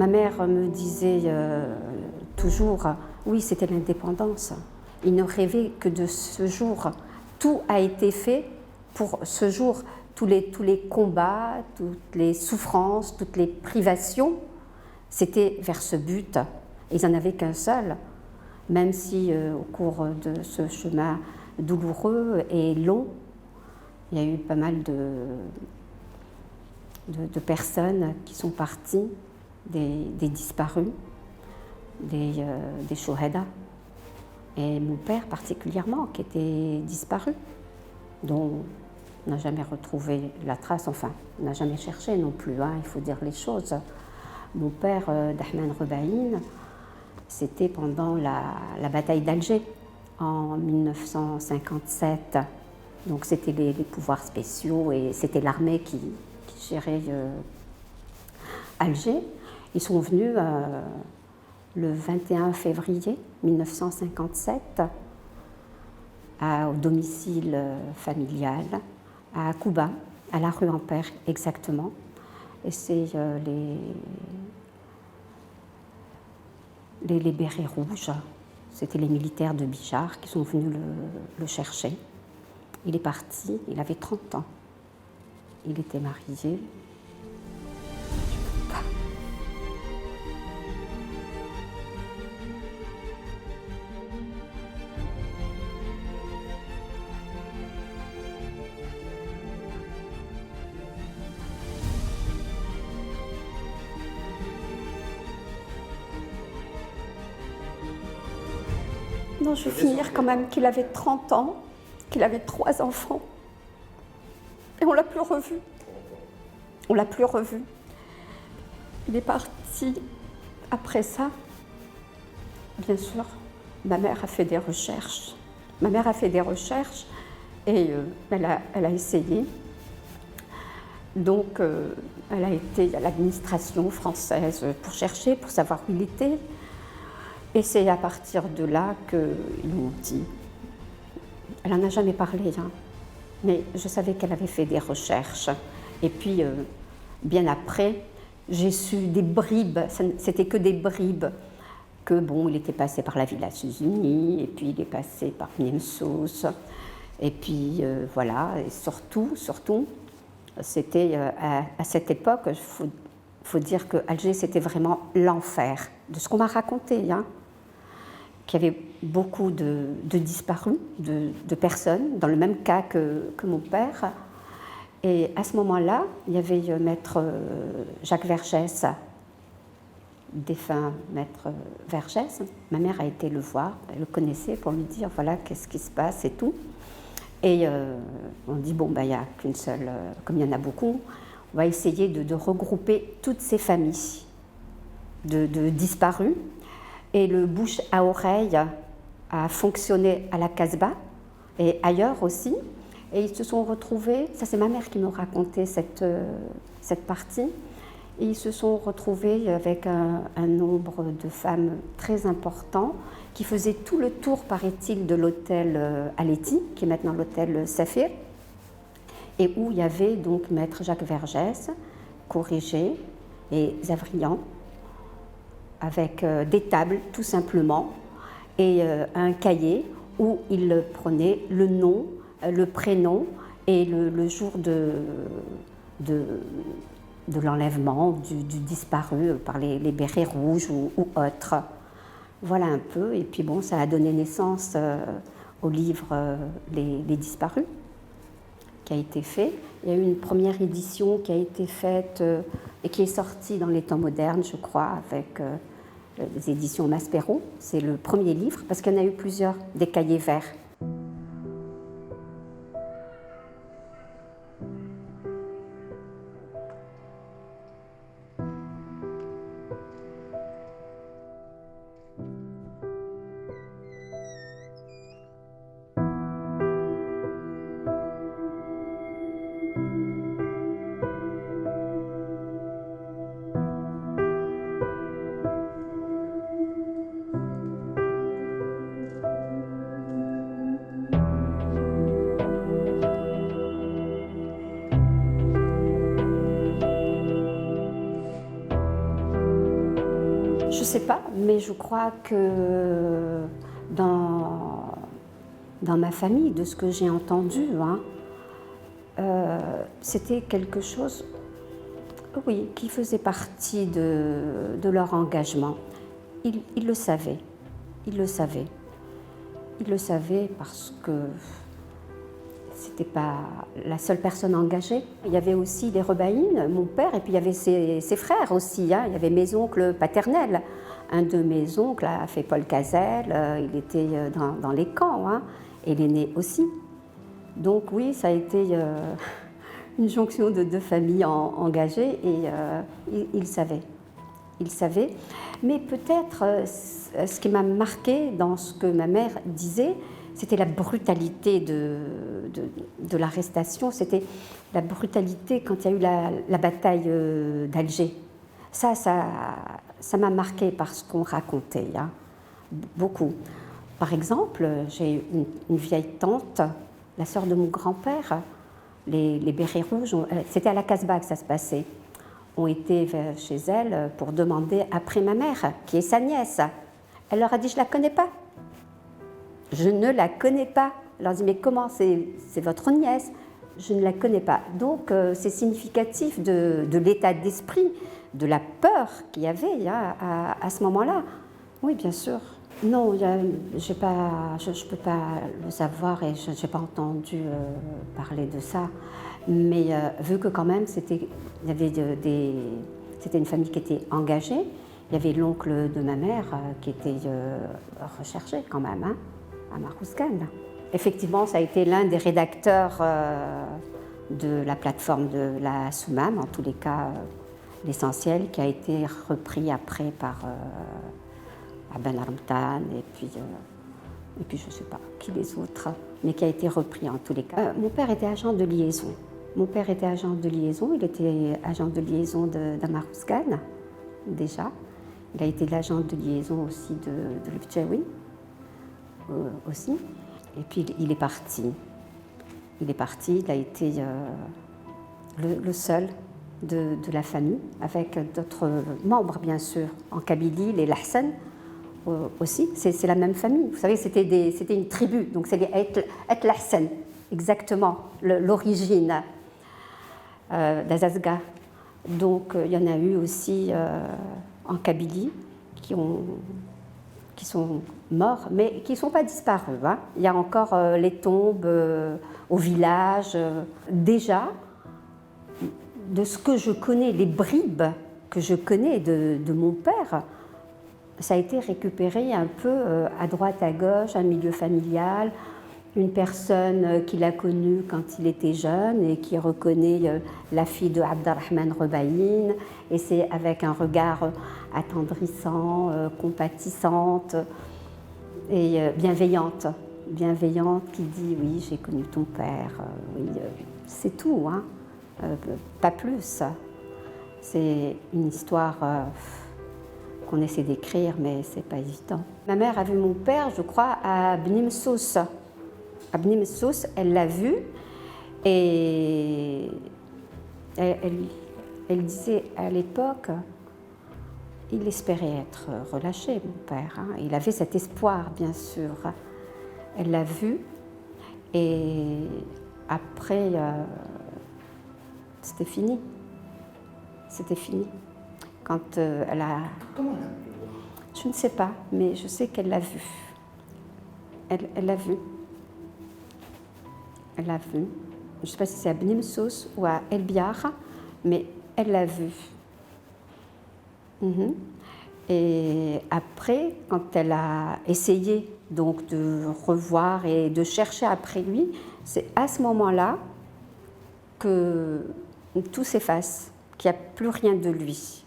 Ma mère me disait toujours, oui, c'était l'indépendance. Il ne rêvait que de ce jour. Tout a été fait pour ce jour. Tous les combats, toutes les souffrances, toutes les privations, c'était vers ce but. Ils n'en avaient qu'un seul, même si au cours de ce chemin douloureux et long, il y a eu pas mal de personnes qui sont parties, des disparus, des shohada, et mon père particulièrement, qui était disparu, dont on n'a jamais retrouvé la trace, enfin, on n'a jamais cherché non plus, hein, il faut dire les choses. Mon père, Dahman Rebaïn, c'était pendant la bataille d'Alger, en 1957. Donc c'était les pouvoirs spéciaux et c'était l'armée qui gérait Alger. Ils sont venus le 21 février 1957 au domicile familial à Kouba, à la rue Ampère exactement. Et c'est les bérets rouges, c'était les militaires de Bijar qui sont venus le chercher. Il est parti, il avait 30 ans. Il était marié. Non, je veux finir quand même qu'il avait 30 ans, qu'il avait 3 enfants. Et on ne l'a plus revu. On ne l'a plus revu. Il est parti après ça. Bien sûr, ma mère a fait des recherches. Ma mère a fait des recherches et elle a essayé. Donc, elle a été à l'administration française pour chercher, pour savoir où il était. Et c'est à partir de là qu'ils m'ont dit. Elle n'en a jamais parlé, hein, mais je savais qu'elle avait fait des recherches. Et puis, bien après, j'ai su des bribes, c'était que des bribes, que bon, il était passé par la Villa Suzuni, et puis il est passé par Niemsos, et puis voilà, et surtout, c'était à cette époque, il faut dire que Alger, c'était vraiment l'enfer, de ce qu'on m'a raconté, hein, qu'il y avait beaucoup de disparus, de personnes, dans le même cas que mon père. Et à ce moment-là, il y avait maître Jacques Vergès, défunt maître Vergès. Ma mère a été le voir, elle le connaissait, pour lui dire voilà qu'est-ce qui se passe et tout. Et on dit bon, ben, il n'y a qu'une seule, comme il y en a beaucoup, on va essayer de regrouper toutes ces familles de disparus. Et le bouche à oreille a fonctionné à la Casbah et ailleurs aussi. Et ils se sont retrouvés, ça c'est ma mère qui me racontait cette partie, et ils se sont retrouvés avec un nombre de femmes très important qui faisaient tout le tour, paraît-il, de l'hôtel Aleti, qui est maintenant l'hôtel Saphir, et où il y avait donc maître Jacques Vergès, Corrigé et Zavrian, avec des tables tout simplement, et un cahier où il prenait le nom, le prénom et le jour de l'enlèvement du disparu par les bérets rouges ou autres. Voilà un peu, et puis bon, ça a donné naissance au livre Les disparus, qui a été fait. Il y a eu une première édition qui a été faite et qui est sortie dans les temps modernes, je crois, avec les éditions Maspero. C'est le premier livre, parce qu'il y en a eu plusieurs, des cahiers verts. sais pas, mais je crois que dans, dans ma famille, de ce que j'ai entendu, hein, c'était quelque chose, oui, qui faisait partie de leur engagement. Ils le savaient, ils le savaient. Ils le savaient parce que c'était pas la seule personne engagée. Il y avait aussi les Rebaïnes, mon père, et puis il y avait ses frères aussi. Hein. Il y avait mes oncles paternels. Un de mes oncles a fait Paul Cazel, il était dans les camps, hein, et l'aîné aussi. Donc oui, ça a été une jonction de deux familles engagées, et ils savaient. Ils savaient. Mais peut-être ce qui m'a marqué dans ce que ma mère disait, c'était la brutalité de l'arrestation, c'était la brutalité quand il y a eu la bataille d'Alger. Ça m'a marqué par ce qu'on racontait, hein, beaucoup. Par exemple, j'ai une vieille tante, la sœur de mon grand-père, les bérets rouges, c'était à la Casbah que ça se passait, ont été chez elle pour demander après ma mère, qui est sa nièce. Elle leur a dit « je ne la connais pas ». Je ne la connais pas. Elle leur dit, mais comment, c'est votre nièce? Je ne la connais pas. Donc, c'est significatif de l'état d'esprit, de la peur qu'il y avait à ce moment-là. Oui, bien sûr. Non, je ne peux pas le savoir et je n'ai pas entendu parler de ça. Mais vu que quand même, c'était une famille qui était engagée, il y avait l'oncle de ma mère qui était recherché quand même, hein, à Marouskan. Effectivement, ça a été l'un des rédacteurs de la plateforme de la Soumam, en tous les cas l'essentiel, qui a été repris après par Ben Ramtan et puis je ne sais pas qui les autres, mais qui a été repris en tous les cas. Mon père était agent de liaison. Mon père était agent de liaison, il était agent de liaison d'Amarouskan déjà. Il a été l'agent de liaison aussi de l'Ufjaoui aussi. Et puis il est parti. Il est parti, il a été le seul de la famille, avec d'autres membres bien sûr, en Kabylie, les Lahsan aussi. C'est la même famille. Vous savez, c'était une tribu, donc c'est les Et Lahsan, exactement, l'origine d'Azazga. Donc il y en a eu aussi en Kabylie qui sont morts, mais qui ne sont pas disparus. Hein. Il y a encore les tombes au village. Déjà, de ce que je connais, les bribes que je connais de mon père, ça a été récupéré un peu à droite, à gauche, un milieu familial, une personne qu'il a connue quand il était jeune et qui reconnaît la fille de Abdelrahman Rebaïn, et c'est avec un regard attendrissant, compatissante et bienveillante qui dit « oui, j'ai connu ton père, oui, c'est tout, hein, pas plus ». C'est une histoire qu'on essaie d'écrire, mais c'est pas évident. Ma mère a vu mon père, je crois, à Bni Messous. À Bni Messous, elle l'a vu et elle disait à l'époque, il espérait être relâché, mon père. Hein. Il avait cet espoir, bien sûr. Elle l'a vu et après, c'était fini. C'était fini. Quand elle a... Comment elle a pu le voir? Je ne sais pas, mais je sais qu'elle l'a vu. Elle l'a vu. Elle l'a vu. Je ne sais pas si c'est à Bni Messous ou à El Biar, mais elle l'a vu. Et après, quand elle a essayé donc de revoir et de chercher après lui, c'est à ce moment-là que tout s'efface, qu'il n'y a plus rien de lui.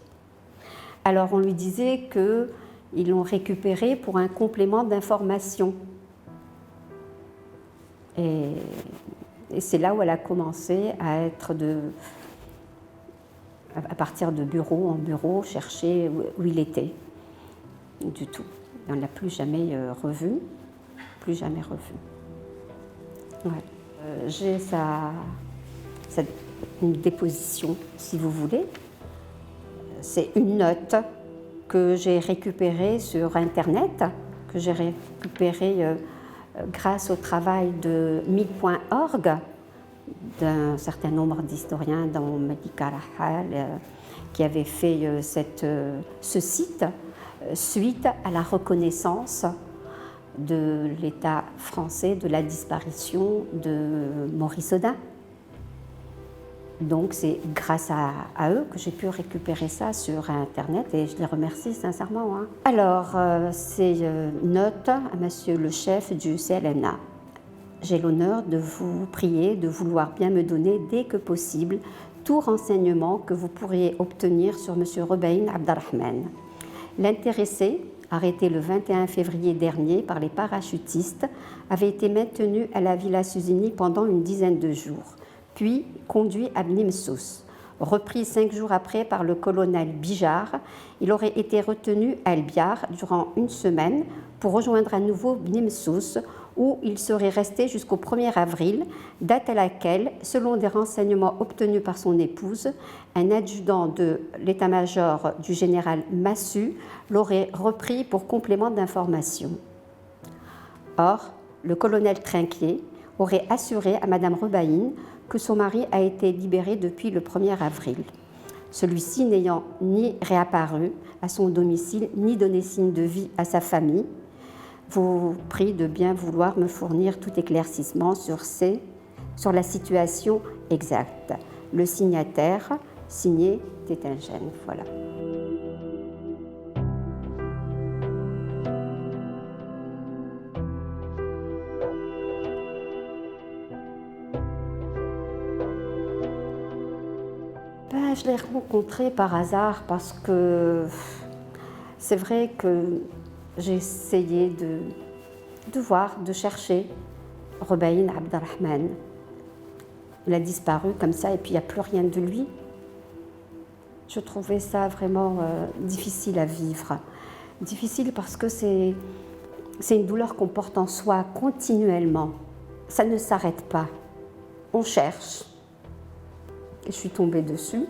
Alors on lui disait qu'ils l'ont récupéré pour un complément d'information. Et c'est là où elle a commencé à être à partir de bureau en bureau, chercher où il était. Du tout. Et on ne l'a plus jamais revu. Plus jamais revu. Ouais. J'ai une déposition, si vous voulez. C'est une note que j'ai récupéré sur Internet, que j'ai récupéré grâce au travail de MIG.org, d'un certain nombre d'historiens, dont Mehdi Karahal, qui avait fait ce site suite à la reconnaissance de l'État français de la disparition de Maurice Audin. Donc c'est grâce à eux que j'ai pu récupérer ça sur Internet et je les remercie sincèrement. Alors, c'est note à Monsieur le chef du CLNA. J'ai l'honneur de vous prier de vouloir bien me donner dès que possible tout renseignement que vous pourriez obtenir sur Monsieur Roubaïn Abdelrahman. L'intéressé, arrêté le 21 février dernier par les parachutistes, avait été maintenu à la Villa Suzini pendant une dizaine de jours, puis conduit à Bnimsous. Repris 5 jours après par le colonel Bijard, il aurait été retenu à El Biar durant une semaine pour rejoindre à nouveau Bnimsous, où il serait resté jusqu'au 1er avril, date à laquelle, selon des renseignements obtenus par son épouse, un adjudant de l'état-major du général Massu l'aurait repris pour complément d'information. Or, le colonel Trinquier aurait assuré à Madame Roubaïn que son mari a été libéré depuis le 1er avril. Celui-ci n'ayant ni réapparu à son domicile, ni donné signe de vie à sa famille, vous prie de bien vouloir me fournir tout éclaircissement sur la situation exacte. Le signataire, signé Tétingen. Voilà. Je l'ai rencontré par hasard parce que c'est vrai que j'ai essayé de voir, de chercher Roubaïn Abdelrahman. Il a disparu comme ça et puis il n'y a plus rien de lui. Je trouvais ça vraiment difficile à vivre. Difficile parce que c'est une douleur qu'on porte en soi continuellement. Ça ne s'arrête pas. On cherche. Et je suis tombée dessus.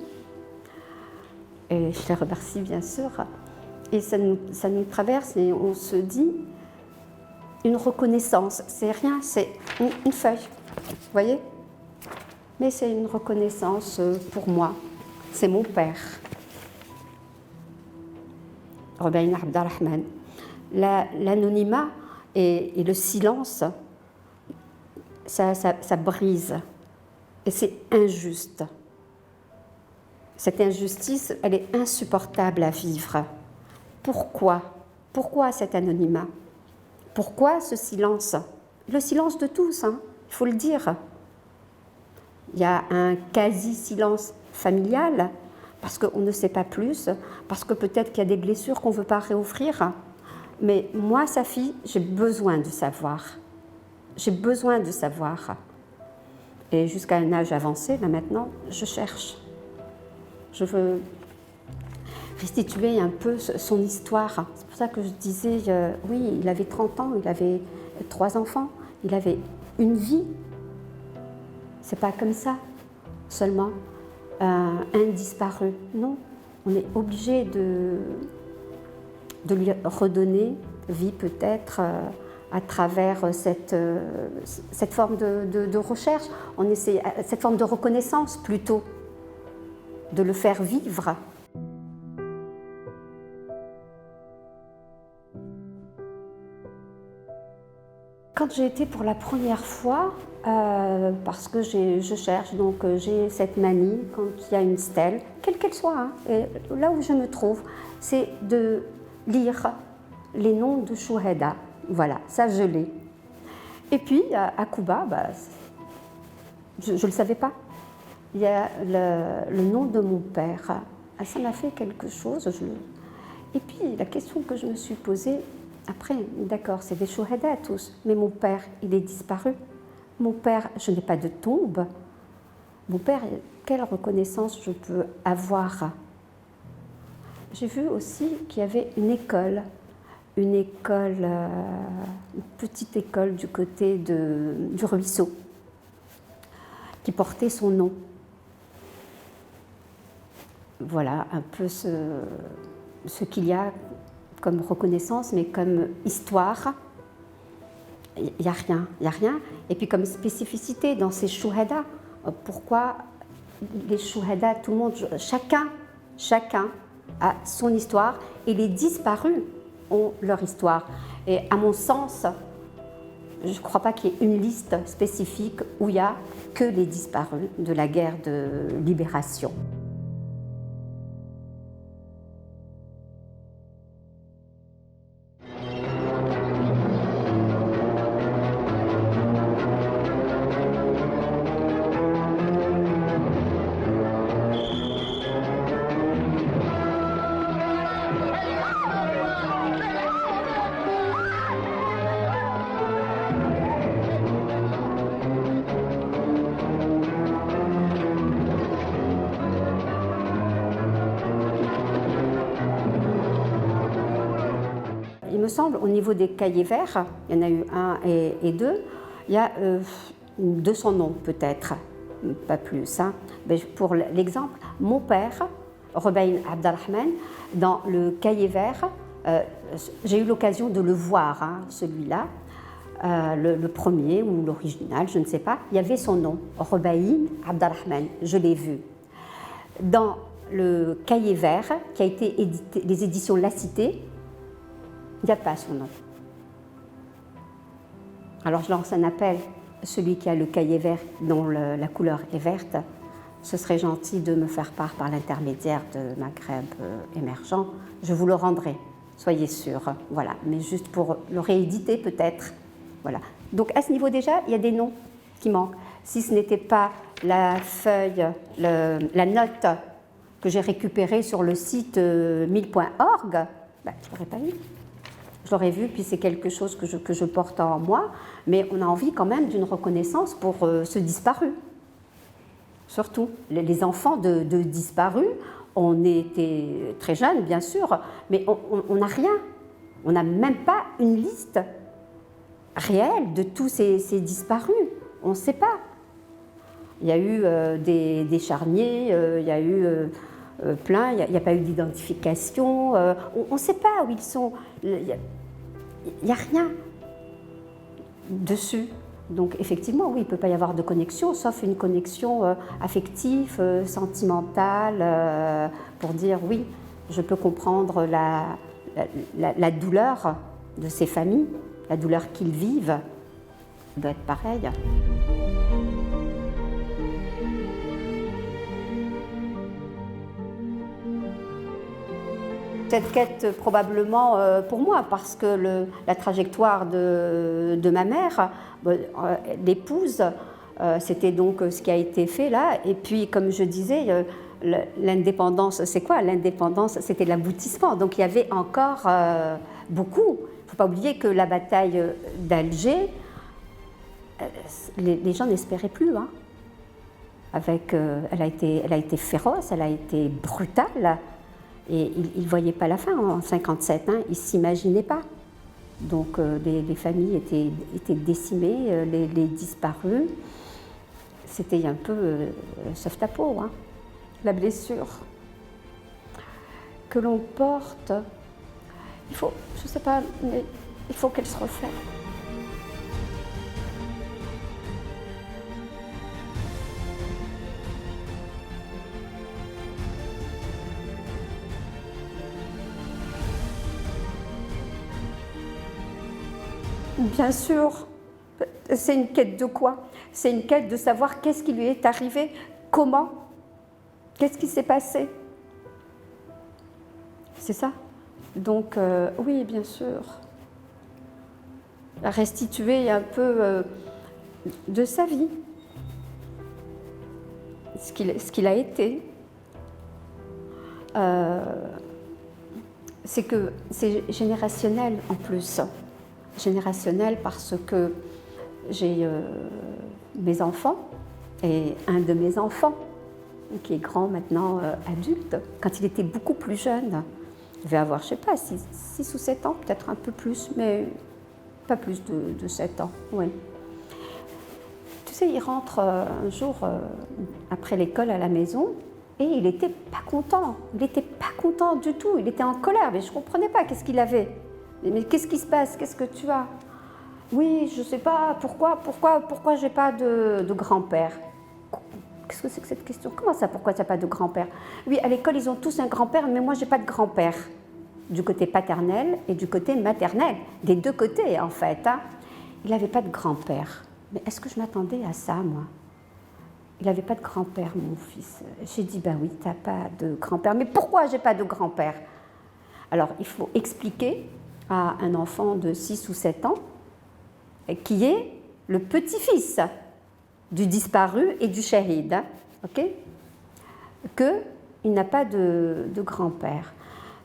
Et je les remercie bien sûr. Et ça nous traverse et on se dit une reconnaissance. C'est rien, c'est une feuille, vous voyez? Mais c'est une reconnaissance pour moi. C'est mon père, Roubaïn Abdelrahman. L'anonymat et le silence, ça brise. Et c'est injuste. Cette injustice, elle est insupportable à vivre. Pourquoi? Pourquoi cet anonymat? Pourquoi ce silence? Le silence de tous, il faut le dire. Il y a un quasi-silence familial, parce qu'on ne sait pas plus, parce que peut-être qu'il y a des blessures qu'on ne veut pas réouvrir. Mais moi, sa fille, j'ai besoin de savoir. J'ai besoin de savoir. Et jusqu'à un âge avancé, là maintenant, je cherche. Je veux restituer un peu son histoire. C'est pour ça que je disais, oui, il avait 30 ans, il avait 3 enfants, il avait une vie. C'est pas comme ça, seulement un disparu. Non, on est obligé de lui redonner vie peut-être à travers cette forme de recherche, on essaie, cette forme de reconnaissance plutôt, de le faire vivre. Quand j'ai été pour la première fois, parce que je cherche, donc j'ai cette manie, quand il y a une stèle, quelle qu'elle soit, et là où je me trouve, c'est de lire les noms de Chouhada. Voilà, ça je l'ai. Et puis à Kouba, je ne le savais pas. Il y a le nom de mon père. Ça m'a fait quelque chose. Et puis la question que je me suis posée, après, d'accord, c'est des Chouhada tous, mais mon père, il est disparu. Mon père, je n'ai pas de tombe. Mon père, quelle reconnaissance je peux avoir? J'ai vu aussi qu'il y avait une petite école du côté du ruisseau, qui portait son nom. Voilà, un peu ce qu'il y a comme reconnaissance, mais comme histoire, il n'y a rien, il n'y a rien. Et puis comme spécificité dans ces shuhada, pourquoi les shuhada, tout le monde, chacun a son histoire, et les disparus ont leur histoire. Et à mon sens, je ne crois pas qu'il y ait une liste spécifique où il n'y a que les disparus de la guerre de libération. Il me semble, au niveau des cahiers verts, il y en a eu 1 et 2, il y a 200 noms peut-être, pas plus. Hein. Mais pour l'exemple, mon père, Rubayn Abdelrahman, dans le cahier vert, j'ai eu l'occasion de le voir, hein, celui-là, le premier ou l'original, je ne sais pas, il y avait son nom, Rubayn Abdelrahman, je l'ai vu. Dans le cahier vert, qui a été édité, les éditions La Cité, il n'y a pas son nom. Alors je lance un appel, celui qui a le cahier vert dont la couleur est verte, ce serait gentil de me faire part par l'intermédiaire de Maghreb émergent, je vous le rendrai, soyez sûrs, voilà, mais juste pour le rééditer peut-être, voilà. Donc à ce niveau déjà, il y a des noms qui manquent. Si ce n'était pas la feuille, la note que j'ai récupérée sur le site 1000.org, ben, je ne l'aurais pas eu. Je l'aurais vu, puis c'est quelque chose que je porte en moi, mais on a envie quand même d'une reconnaissance pour ce disparu. Surtout, les enfants de disparus, on était très jeunes, bien sûr, mais on n'a rien. On n'a même pas une liste réelle de tous ces disparus. On ne sait pas. Il y a eu des charniers, il y a eu plein, il n'y a pas eu d'identification, on ne sait pas où ils sont, il n'y a rien dessus. Donc effectivement, oui, il ne peut pas y avoir de connexion, sauf une connexion affective, sentimentale, pour dire oui, je peux comprendre la douleur de ces familles, la douleur qu'ils vivent, ça doit être pareil. Cette quête probablement pour moi, parce que la trajectoire de ma mère, l'épouse, c'était donc ce qui a été fait là. Et puis, comme je disais, l'indépendance, c'est quoi? L'indépendance, c'était l'aboutissement. Donc il y avait encore beaucoup. Il ne faut pas oublier que la bataille d'Alger, les gens n'espéraient plus. Hein. Elle a été féroce, elle a été brutale. Et ils ne voyaient pas la fin en 1957, hein, ils ne s'imaginaient pas. Donc les familles étaient décimées, les disparus. C'était un peu sauve-ta-peau, hein, la blessure que l'on porte. Il faut, je ne sais pas, mais il faut qu'elle se refasse. Bien sûr, c'est une quête de quoi? C'est une quête de savoir qu'est-ce qui lui est arrivé, comment, qu'est-ce qui s'est passé. C'est ça? Donc, oui, bien sûr. Restituer un peu de sa vie, ce qu'il a été. C'est que c'est générationnel en plus. Générationnel parce que j'ai mes enfants et un de mes enfants qui est grand maintenant, adulte, quand il était beaucoup plus jeune, il devait avoir, je ne sais pas, 6 ou 7 ans, peut-être un peu plus, mais pas plus de 7 ans, oui. Tu sais, il rentre un jour après l'école à la maison Et il n'était pas content. Il n'était pas content du tout. Il était en colère, mais je ne comprenais pas. Qu'est-ce qu'il avait? Mais qu'est-ce qui se passe? Qu'est-ce que tu as? Oui, je ne sais pas. Pourquoi je n'ai pas de grand-père? Qu'est-ce que c'est que cette question? Comment ça, pourquoi tu n'as pas de grand-père? Oui, à l'école, ils ont tous un grand-père, mais moi, je n'ai pas de grand-père. Du côté paternel et du côté maternel. Des deux côtés, en fait. Hein. Il n'avait pas de grand-père. Mais est-ce que je m'attendais à ça, moi? Il n'avait pas de grand-père, mon fils. J'ai dit, ben oui, tu n'as pas de grand-père. Mais pourquoi je n'ai pas de grand-père? Alors, il faut expliquer à un enfant de 6 ou 7 ans qui est le petit-fils du disparu et du shahid, hein, okay, qu'il n'a pas de grand-père.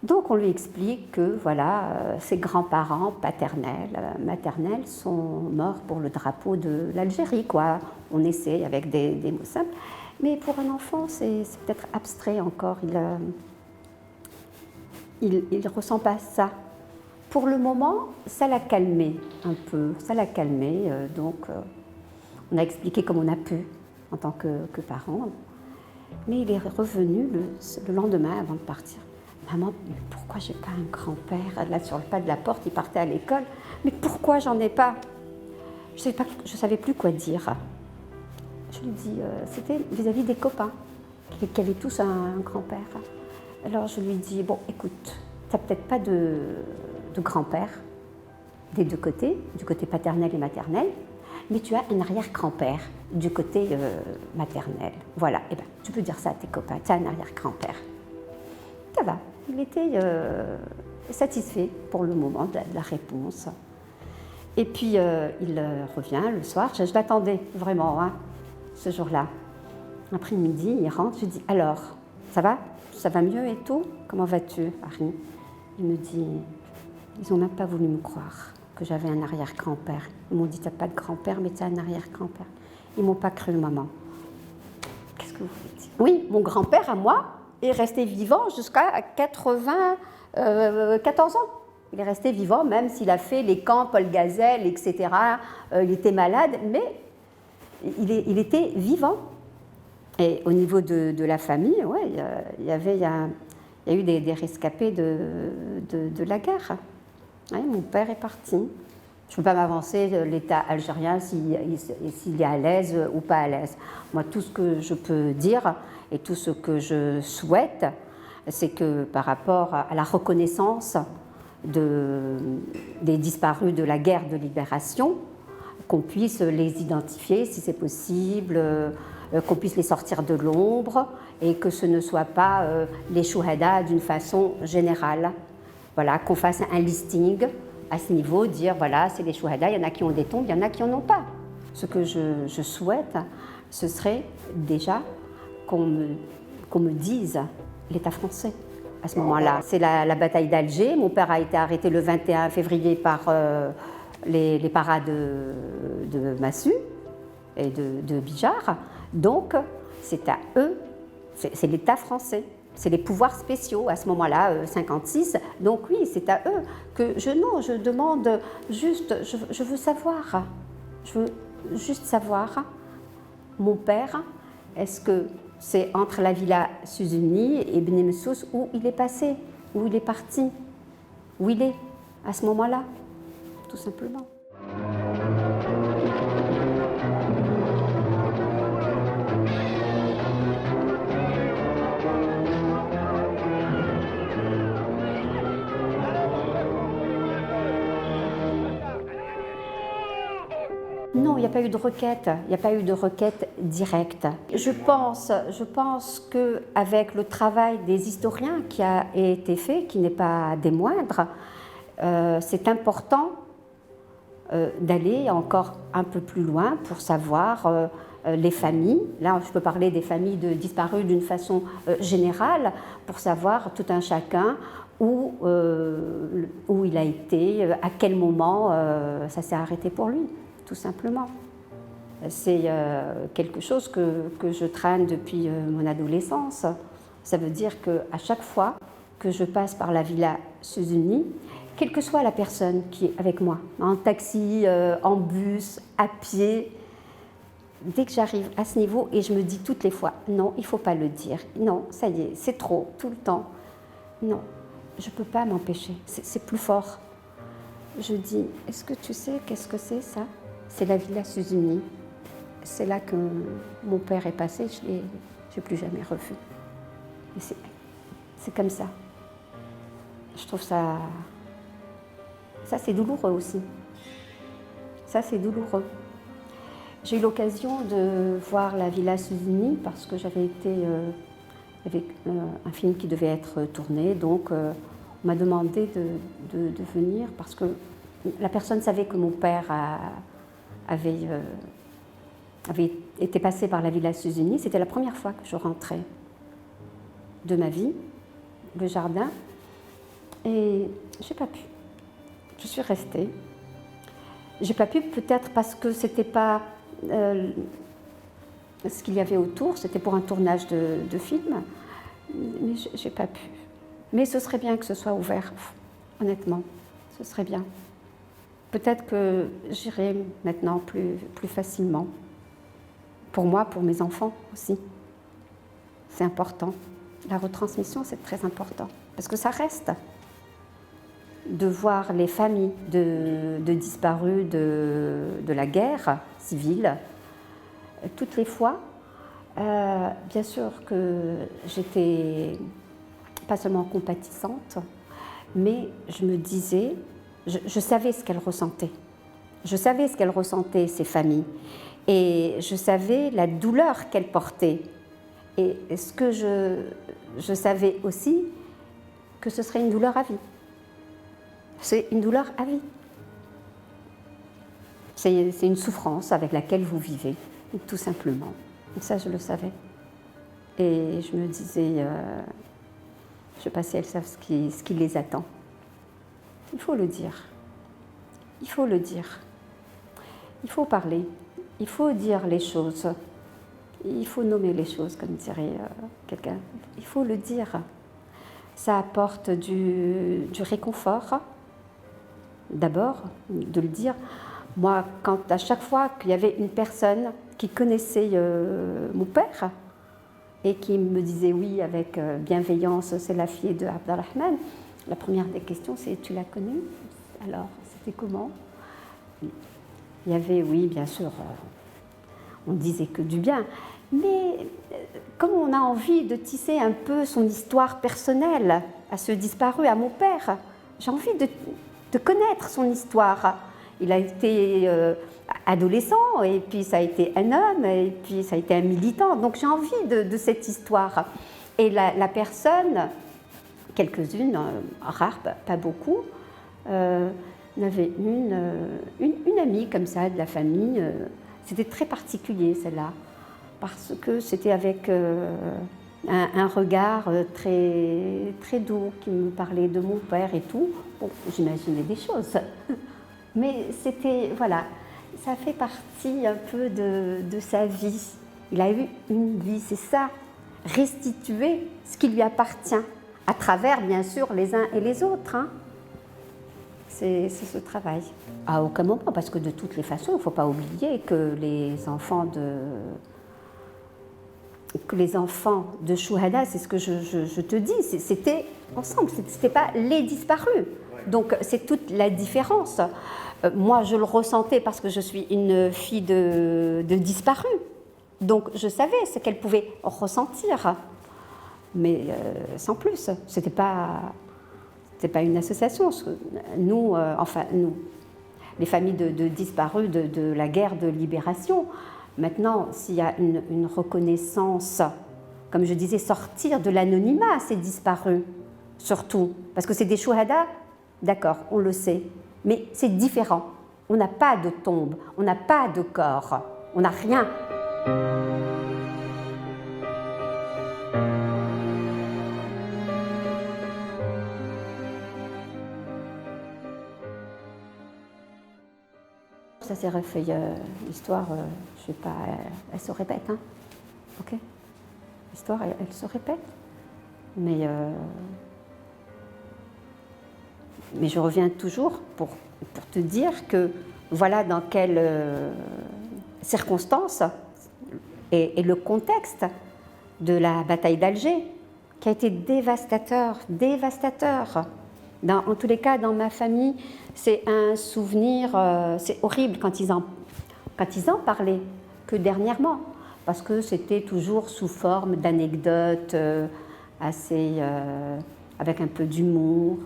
Donc on lui explique que voilà, ses grands-parents paternels, maternels sont morts pour le drapeau de l'Algérie, quoi. On essaie avec des mots simples, mais pour un enfant c'est peut-être abstrait encore. Il ressent pas ça. Pour le moment, ça l'a calmé un peu, ça l'a calmé. Donc on a expliqué comme on a pu en tant que parent, mais il est revenu le lendemain avant de partir. Maman, mais pourquoi j'ai pas un grand-père? Là, sur le pas de la porte, il partait à l'école. Mais pourquoi j'en ai pas? Je savais plus quoi dire. Je lui dis, c'était vis-à-vis des copains, qui avaient tous un grand-père. Alors je lui dis, bon, écoute, tu n'as peut-être pas de grand-père des deux côtés, du côté paternel et maternel, mais tu as un arrière-grand-père du côté maternel. Voilà, et ben, tu peux dire ça à tes copains, tu as un arrière-grand-père. Ça va. Il était satisfait pour le moment de la réponse. Et puis il revient le soir. Je l'attendais vraiment hein, ce jour-là. Après-midi, il rentre. Je lui dis alors, ça va? Ça va mieux et tout? Comment vas-tu, Harry? Il me dit, ils n'ont même pas voulu me croire que j'avais un arrière-grand-père. Ils m'ont dit, tu n'as pas de grand-père, mais tu as un arrière-grand-père. Ils ne m'ont pas cru, maman. Qu'est-ce que vous voulez dire? Oui, mon grand-père à moi est resté vivant jusqu'à 94 ans. Il est resté vivant, même s'il a fait les camps Paul Gazelle, etc. Il était malade, mais il était vivant. Et au niveau de la famille, ouais, il y a eu des rescapés de la guerre. Ouais, mon père est parti. Je ne peux pas m'avancer de l'État algérien s'il est à l'aise ou pas à l'aise. Moi, tout ce que je peux dire et tout ce que je souhaite, c'est que par rapport à la reconnaissance des disparus de la guerre de libération, qu'on puisse les identifier si c'est possible, qu'on puisse les sortir de l'ombre et que ce ne soit pas les chouhadas d'une façon générale. Voilà, qu'on fasse un listing à ce niveau, dire voilà, c'est les chouhadas, il y en a qui ont des tombes, il y en a qui n'en ont pas. Ce que je souhaite, ce serait déjà qu'on me dise l'État français à ce moment-là. C'est la bataille d'Alger. Mon père a été arrêté le 21 février par les parades de Massu et de Bijar. Donc, c'est à eux, c'est l'État français. C'est les pouvoirs spéciaux à ce moment-là, 56. Donc oui, c'est à eux que je demande juste, je veux savoir. Je veux juste savoir, mon père, est-ce que c'est entre la villa Suzuni et Beni Messous où il est passé, où il est parti, où il est à ce moment-là, tout simplement. Non, il n'y a pas eu de requête, il n'y a pas eu de requête directe. Je pense qu'avec le travail des historiens qui a été fait, qui n'est pas des moindres, c'est important d'aller encore un peu plus loin pour savoir les familles. Là, je peux parler des familles de disparus d'une façon générale, pour savoir tout un chacun où il a été, à quel moment ça s'est arrêté pour lui. Tout simplement. C'est quelque chose que je traîne depuis mon adolescence. Ça veut dire qu'à chaque fois que je passe par la villa Suzuni, quelle que soit la personne qui est avec moi, en taxi, en bus, à pied, dès que j'arrive à ce niveau, et je me dis toutes les fois, non, il ne faut pas le dire, non, ça y est, c'est trop, tout le temps. Non, je ne peux pas m'empêcher, c'est plus fort. Je dis, est-ce que tu sais qu'est-ce que c'est ça? C'est la Villa Suzuni. C'est là que mon père est passé, je n'ai plus jamais revu. Et c'est comme ça. Je trouve ça... Ça, c'est douloureux aussi. Ça, c'est douloureux. J'ai eu l'occasion de voir la Villa Suzuni parce que j'avais été avec un film qui devait être tourné. Donc, on m'a demandé de venir parce que la personne savait que mon père avait été passé par la Villa Suzuni. C'était la première fois que je rentrais de ma vie, le jardin. Et je n'ai pas pu. Je suis restée. J'ai pas pu, peut-être parce que c'était pas ce qu'il y avait autour, c'était pour un tournage de film, mais j'ai pas pu. Mais ce serait bien que ce soit ouvert, honnêtement, ce serait bien. Peut-être que j'irai maintenant plus facilement. Pour moi, pour mes enfants aussi. C'est important. La retransmission, c'est très important, parce que ça reste. De voir les familles de disparus de la guerre civile, toutes les fois, bien sûr que j'étais pas seulement compatissante, mais je me disais, je savais ce qu'elles ressentaient. Je savais ce qu'elles ressentaient, ces familles, et je savais la douleur qu'elles portaient. Et ce que je savais aussi, que ce serait une douleur à vie. C'est une douleur à vie. C'est une souffrance avec laquelle vous vivez, tout simplement. Et ça, je le savais. Et je me disais, je ne sais pas si elles savent ce qui les attend. Il faut le dire. Il faut le dire. Il faut parler. Il faut dire les choses. Il faut nommer les choses, comme dirait quelqu'un. Il faut le dire. Ça apporte du réconfort. D'abord, de le dire. Moi, quand à chaque fois qu'il y avait une personne qui connaissait mon père et qui me disait oui avec bienveillance, c'est la fille de Abdelrahman, la première des questions c'est « tu l'as connue ?» Alors, c'était comment? Il y avait, oui, bien sûr, on disait que du bien, mais comme on a envie de tisser un peu son histoire personnelle à ce disparu, à mon père, j'ai envie de connaître son histoire. Il a été adolescent, et puis ça a été un homme, et puis ça a été un militant. Donc j'ai envie de cette histoire. Et la personne, quelques-unes, rares, pas beaucoup, n'avait une amie comme ça de la famille. C'était très particulier celle-là, parce que c'était avec un regard très, très doux qui me parlait de mon père et tout. Bon, j'imaginais des choses. Mais c'était, voilà, ça fait partie un peu de sa vie. Il a eu une vie, c'est ça, restituer ce qui lui appartient, à travers, bien sûr, les uns et les autres. Hein. C'est ce travail. À aucun moment, parce que de toutes les façons, il ne faut pas oublier que les enfants de Chouhada, c'est ce que je te dis, c'était ensemble, ce n'était pas les disparus. Donc c'est toute la différence. Moi, je le ressentais parce que je suis une fille de disparus. Donc je savais ce qu'elle pouvait ressentir. Mais sans plus. C'était pas une association. Nous, nous, les familles de disparus de la guerre de libération, maintenant, s'il y a une reconnaissance, comme je disais, sortir de l'anonymat, ces disparus, surtout. Parce que c'est des chouhadas. D'accord, on le sait, mais c'est différent. On n'a pas de tombe, on n'a pas de corps, on n'a rien. Ça s'est refait, l'histoire, je sais pas, elle se répète, hein, ok? L'histoire, elle se répète, mais je reviens toujours pour te dire que voilà dans quelles circonstances Et le contexte de la bataille d'Alger, qui a été dévastateur, dévastateur. En tous les cas, dans ma famille, c'est un souvenir, c'est horrible quand ils en parlaient, que dernièrement, parce que c'était toujours sous forme d'anecdotes assez, avec un peu d'humour.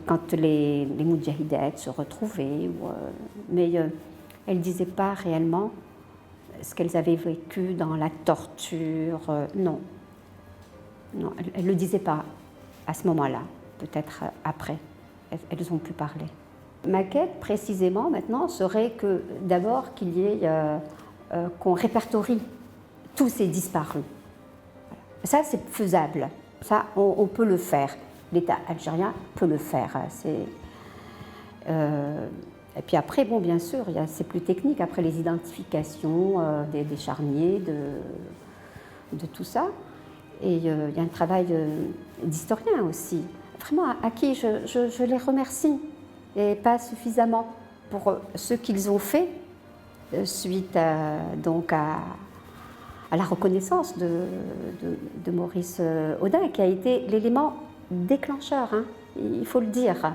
Quand les moudjahidettes se retrouvaient, mais elles ne disaient pas réellement ce qu'elles avaient vécu dans la torture, non. Non, elles ne le disaient pas à ce moment-là, peut-être après, elles ont pu parler. Ma quête, précisément, maintenant, serait que d'abord qu'il y ait, qu'on répertorie tous ces disparus. Ça, c'est faisable, ça, on peut le faire. L'État algérien peut le faire. Et puis après, bon, bien sûr, c'est plus technique, après les identifications des charniers, de tout ça. Et il y a un travail d'historien aussi, vraiment à qui je les remercie, et pas suffisamment pour ce qu'ils ont fait suite donc à la reconnaissance de Maurice Audin, qui a été l'élément déclencheur, hein, il faut le dire.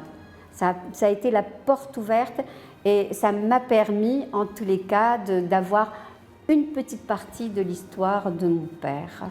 Ça a été la porte ouverte et ça m'a permis, en tous les cas, d'avoir une petite partie de l'histoire de mon père.